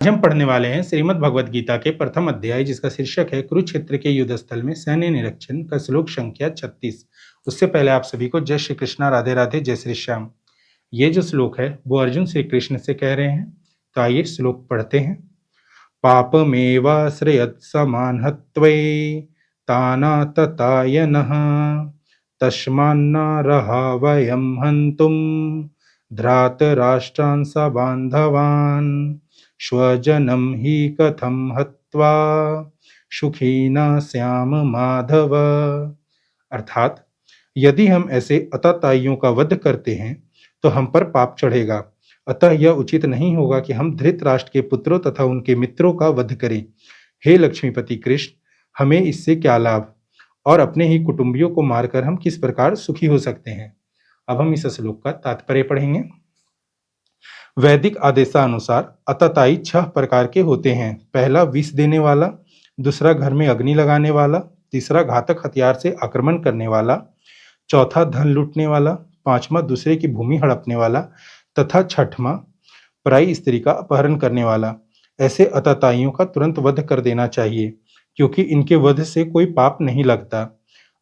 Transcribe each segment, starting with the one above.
आज हम पढ़ने वाले हैं श्रीमद् भगवद गीता के प्रथम अध्याय जिसका शीर्षक है कुरुक्षेत्र के युद्ध स्थल में सैन्य निरीक्षण का श्लोक संख्या 36। उससे पहले आप सभी को जय श्री कृष्णा, राधे राधे, जय श्री श्याम। ये जो श्लोक है वो अर्जुन श्री कृष्ण से कह रहे हैं। तो आइए श्लोक पढ़ते हैं। पापमेवाश्रयत् समान् हत्वै ताना ततायनः तस्मान्नार्हा वयं हन्तुं धृतराष्ट्रान् सबान्धवान् स्वजनं हि कथं हत्वा सुखी न श्याम माधव। अर्थात यदि हम ऐसे अताताइयों का वध करते हैं तो हम पर पाप चढ़ेगा। अतः यह उचित नहीं होगा कि हम धृतराष्ट्र के पुत्रों तथा उनके मित्रों का वध करें। हे लक्ष्मीपति कृष्ण, हमें इससे क्या लाभ और अपने ही कुटुंबियों को मारकर हम किस प्रकार सुखी हो सकते हैं। अब हम इस श्लोक का तात्पर्य पढ़ेंगे। वैदिक आदेशानुसार अताताई 6 प्रकार के होते हैं। पहला विष देने वाला, दूसरा घर में अग्नि लगाने वाला, तीसरा घातक हथियार से आक्रमण करने वाला, चौथा धन लूटने वाला, पांचवा दूसरे की भूमि हड़पने वाला तथा छठवां पराई स्त्री का अपहरण करने वाला। ऐसे अताताइयों का तुरंत वध कर देना चाहिए क्योंकि इनके वध से कोई पाप नहीं लगता।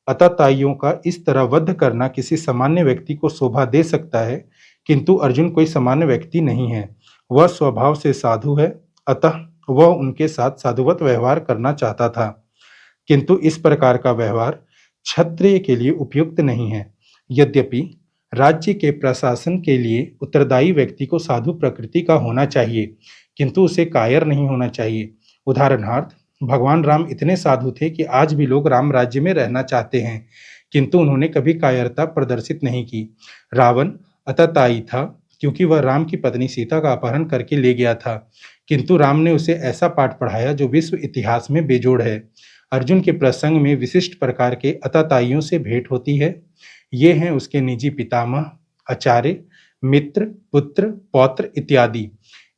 अताताइयों का इस तरह वध करना किसी सामान्य व्यक्ति को शोभा दे सकता है, किंतु अर्जुन कोई सामान्य व्यक्ति नहीं है। वह स्वभाव से साधु है, अतः वह उनके साथ साधुवत व्यवहार करना चाहता था, किंतु इस प्रकार का व्यवहार क्षत्रिय के लिए उपयुक्त नहीं है। यद्यपि राज्य के प्रशासन के लिए उत्तरदायी व्यक्ति को साधु प्रकृति का होना चाहिए, किंतु उसे कायर नहीं होना चाहिए। उदाहरणार्थ, भगवान राम इतने साधु थे कि आज भी लोग राम राज्य में रहना चाहते हैं, किंतु उन्होंने कभी कायरता प्रदर्शित नहीं की। रावण अतताई था क्योंकि वह राम की पत्नी सीता का अपहरण करके ले गया था, किंतु राम ने उसे ऐसा पाठ पढ़ाया जो विश्व इतिहास में बेजोड़ है। अर्जुन के प्रसंग में विशिष्ट प्रकार के अताताइयों से भेंट होती है। ये हैं उसके निजी पितामह, आचार्य, मित्र, पुत्र, पौत्र इत्यादि।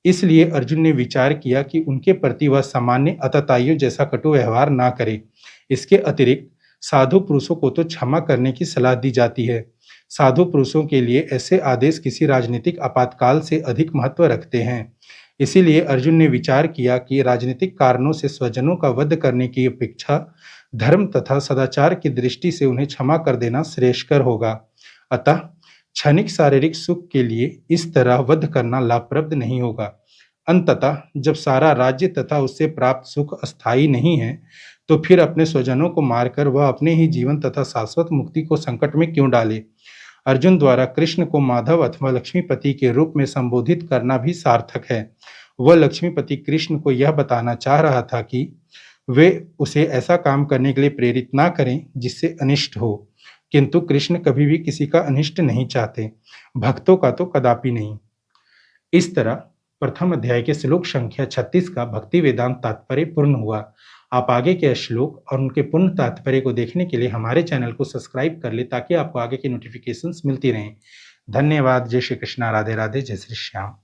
इसलिए अर्जुन ने विचार किया कि उनके प्रति वह सामान्य अताताइयों जैसा कटु व्यवहार ना करे। इसके अतिरिक्त साधु पुरुषों को तो क्षमा करने की सलाह दी जाती है। साधु पुरुषों के लिए ऐसे आदेश किसी राजनीतिक आपातकाल से अधिक महत्व रखते हैं। इसीलिए अर्जुन ने विचार किया कि राजनीतिक कारणों से स्वजनों का वध करने की अपेक्षा धर्म तथा सदाचार की दृष्टि से उन्हें क्षमा कर देना श्रेयस्कर होगा। अतः क्षणिक शारीरिक सुख के लिए इस तरह वध करना लाभप्रद नहीं होगा। अंततः जब सारा राज्य तथा उससे प्राप्त सुख अस्थायी नहीं है, तो फिर अपने स्वजनों को मारकर वह अपने ही जीवन तथा शाश्वत मुक्ति को संकट में क्यों डाले। अर्जुन द्वारा कृष्ण को माधव अथवा लक्ष्मीपति के रूप में संबोधित करना भी सार्थक है। वह लक्ष्मीपति कृष्ण को यह बताना चाह रहा था कि वे उसे ऐसा काम करने के लिए प्रेरित ना करें जिससे अनिष्ट हो, किंतु कृष्ण कभी भी किसी का अनिष्ट नहीं चाहते, भक्तों का तो कदापि नहीं। इस तरह प्रथम अध्याय के श्लोक संख्या 36 का भक्ति वेदांत तात्पर्य पूर्ण हुआ। आप आगे के श्लोक और उनके पूर्ण तात्पर्य को देखने के लिए हमारे चैनल को सब्सक्राइब कर ले ताकि आपको आगे की नोटिफिकेशंस मिलती रहें। धन्यवाद। जय श्री कृष्णा, राधे राधे, जय श्री श्याम।